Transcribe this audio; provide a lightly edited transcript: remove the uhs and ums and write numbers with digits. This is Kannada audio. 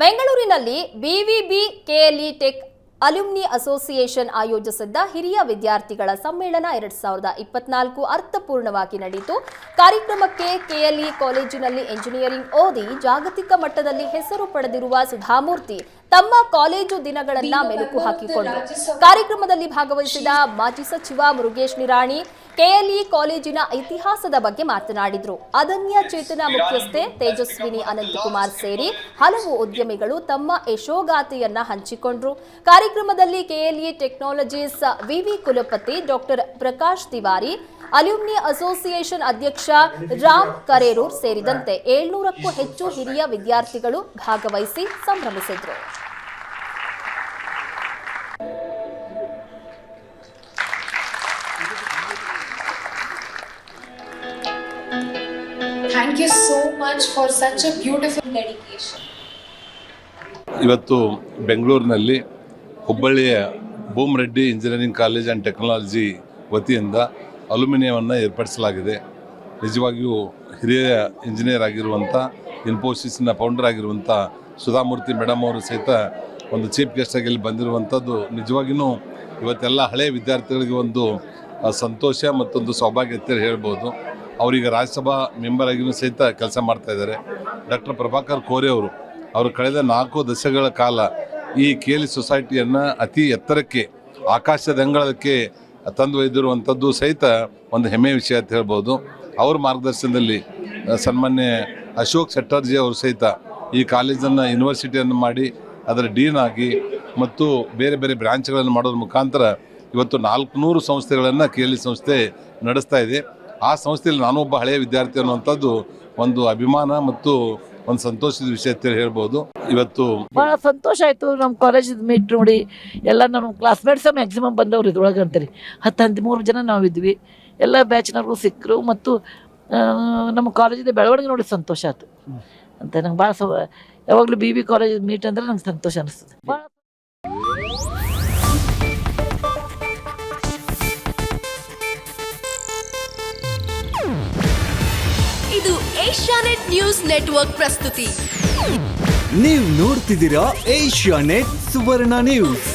ಬೆಂಗಳೂರಿನಲ್ಲಿ BVB KLE tech alumni association ಆಯೋಜಿಸಿದ್ದ ಹಿರಿಯ ವಿದ್ಯಾರ್ಥಿಗಳ ಸಮ್ಮೇಳನ 2024 ಅರ್ಥಪೂರ್ಣವಾಗಿ ನಡೆಯಿತು. ಕಾರ್ಯಕ್ರಮಕ್ಕೆ ಕೆಎಲ್ಇ ಕಾಲೇಜಿನಲ್ಲಿ ಎಂಜಿನಿಯರಿಂಗ್ ಓದಿ ಜಾಗತಿಕ ಮಟ್ಟದಲ್ಲಿ ಹೆಸರು ಪಡೆದಿರುವ ಸುಧಾಮೂರ್ತಿ ತಮ್ಮ ಕಾಲೇಜು ದಿನಗಳನ್ನು ಮೆಲುಕು ಹಾಕಿಕೊಂಡರು. ಕಾರ್ಯಕ್ರಮದಲ್ಲಿ ಭಾಗವಹಿಸಿದ ಮಾಜಿ ಸಚಿವ ಮುರುಗೇಶ್ ನಿರಾಣಿ ಕೆಎಲ್ಇ ಕಾಲೇಜಿನ ಇತಿಹಾಸದ ಬಗ್ಗೆ ಮಾತನಾಡಿದರು. ಅದನ್ಯ ಚೇತನ ಮುಖ್ಯಸ್ಥೆ ತೇಜಸ್ವಿನಿ ಅನಂತಕುಮಾರ್ ಸೇರಿ ಹಲವು ಉದ್ಯಮಿಗಳು ತಮ್ಮ ಯಶೋಗಾಥೆಯನ್ನ ಹಂಚಿಕೊಂಡರು. ಕಾರ್ಯಕ್ರಮದಲ್ಲಿ ಕೆಎಲ್ಇ ಟೆಕ್ನಾಲಜೀಸ್ ವಿವಿ ಕುಲಪತಿ doctor Prakash Tiwari, alumni association ಅಧ್ಯಕ್ಷ ರಾಮ್ ಕರೇರೂರ್ ಸೇರಿದಂತೆ 700ಕ್ಕೂ ಹೆಚ್ಚು ಹಿರಿಯ ವಿದ್ಯಾರ್ಥಿಗಳು ಭಾಗವಹಿಸಿ ಸಂಭ್ರಮಿಸಿದರು. Thank you so much for such a beautiful dedication. ಇವತ್ತು ಬೆಂಗಳೂರಿನಲ್ಲಿ ಹುಬ್ಬಳ್ಳಿಯ ಬೂಮರೆಡ್ಡಿ ಇಂಜಿನಿಯರಿಂಗ್ ಕಾಲೇಜ್ ಆ್ಯಂಡ್ ಟೆಕ್ನಾಲಜಿ ವತಿಯಿಂದ ಅಲ್ಯುಮಿನಿಯವನ್ನು ಏರ್ಪಡಿಸಲಾಗಿದೆ. ನಿಜವಾಗಿಯೂ ಹಿರಿಯ ಇಂಜಿನಿಯರ್ ಆಗಿರುವಂಥ ಇನ್ಫೋಸಿಸ್ನ ಫೌಂಡರ್ ಆಗಿರುವಂಥ ಸುಧಾಮೂರ್ತಿ ಮೇಡಮ್ ಅವರು ಸಹಿತ ಒಂದು ಚೀಫ್ ಗೆಸ್ಟಾಗಿ ಇಲ್ಲಿ ಬಂದಿರುವಂಥದ್ದು ನಿಜವಾಗಿಯೂ ಇವತ್ತೆಲ್ಲ ಹಳೆಯ ವಿದ್ಯಾರ್ಥಿಗಳಿಗೆ ಒಂದು ಸಂತೋಷ ಮತ್ತೊಂದು ಸೌಭಾಗ್ಯ ಅಂತ ಹೇಳ್ಬೋದು. ಅವರೀಗ ರಾಜ್ಯಸಭಾ ಮೆಂಬರ್ ಆಗಿಯೂ ಸಹಿತ ಕೆಲಸ ಮಾಡ್ತಾಯಿದ್ದಾರೆ. ಡಾಕ್ಟರ್ ಪ್ರಭಾಕರ್ ಕೋರೆ ಅವರು ಕಳೆದ 4 ದಶಕಗಳ ಕಾಲ ಈ ಕೆಎಲ್ಇ ಸೊಸೈಟಿಯನ್ನು ಅತಿ ಎತ್ತರಕ್ಕೆ ಆಕಾಶದಂಗಳಕ್ಕೆ ತಂದು ಒಯ್ದಿರುವಂಥದ್ದು ಸಹಿತ ಒಂದು ಹೆಮ್ಮೆಯ ವಿಷಯ ಅಂತ ಹೇಳ್ಬೋದು. ಅವ್ರ ಮಾರ್ಗದರ್ಶನದಲ್ಲಿ ಸನ್ಮಾನ್ಯ ಅಶೋಕ್ ಚಟರ್ಜಿ ಅವರು ಸಹಿತ ಈ ಕಾಲೇಜನ್ನು ಯೂನಿವರ್ಸಿಟಿಯನ್ನು ಮಾಡಿ ಅದರ ಡೀನ್ ಆಗಿ ಮತ್ತು ಬೇರೆ ಬೇರೆ ಬ್ರಾಂಚ್ಗಳನ್ನು ಮಾಡೋದ್ರ ಮುಖಾಂತರ ಇವತ್ತು 400 ಸಂಸ್ಥೆಗಳನ್ನು ಕೆಎಲ್ಇ ಸಂಸ್ಥೆ ನಡೆಸ್ತಾ ಇದೆ. ಆ ಸಂಸ್ಥೆಯಲ್ಲಿ ನಾನು ಒಬ್ಬ ಹಳೆಯ ವಿದ್ಯಾರ್ಥಿ ಅನ್ನುವಂಥದ್ದು ಒಂದು ಅಭಿಮಾನ ಮತ್ತು ಒಂದು ಸಂತೋಷದ ವಿಷಯ ಅಂತ ಹೇಳ್ಬೋದು. ಇವತ್ತು ಭಾಳ ಸಂತೋಷ ಆಯಿತು. ನಮ್ಮ ಕಾಲೇಜಿದ ಮೀಟ್ ನೋಡಿ ಎಲ್ಲ ನಮ್ಮ ಕ್ಲಾಸ್ಮೇಟ್ಸ್ ಮ್ಯಾಕ್ಸಿಮಮ್ ಬಂದವ್ರು ಇದ್ರೊಳಗೆ ಅಂತಾರೆ 10-13 ಜನ ನಾವು ಇದ್ವಿ. ಎಲ್ಲ ಬ್ಯಾಚ್ನವ್ರಿಗೂ ಸಿಕ್ಕರು ಮತ್ತು ನಮ್ಮ ಕಾಲೇಜಿದ ಬೆಳವಣಿಗೆ ನೋಡಿ ಸಂತೋಷ ಆಯ್ತು ಅಂತ ನಂಗೆ ಭಾಳ ಯಾವಾಗಲೂ ಬಿ ಕಾಲೇಜ್ ಮೀಟ್ ಅಂದರೆ ನಂಗೆ ಸಂತೋಷ ಅನಿಸ್ತದೆ. ಭಾಳ ಇದು ಏಷ್ಯಾನೆಟ್ ನ್ಯೂಸ್ ನೆಟ್ವರ್ಕ್ ಪ್ರಸ್ತುತಿ. ನೀವು ನೋಡ್ತಿದ್ದೀರಾ ಏಷ್ಯಾನೆಟ್ ಸುವರ್ಣ ನ್ಯೂಸ್.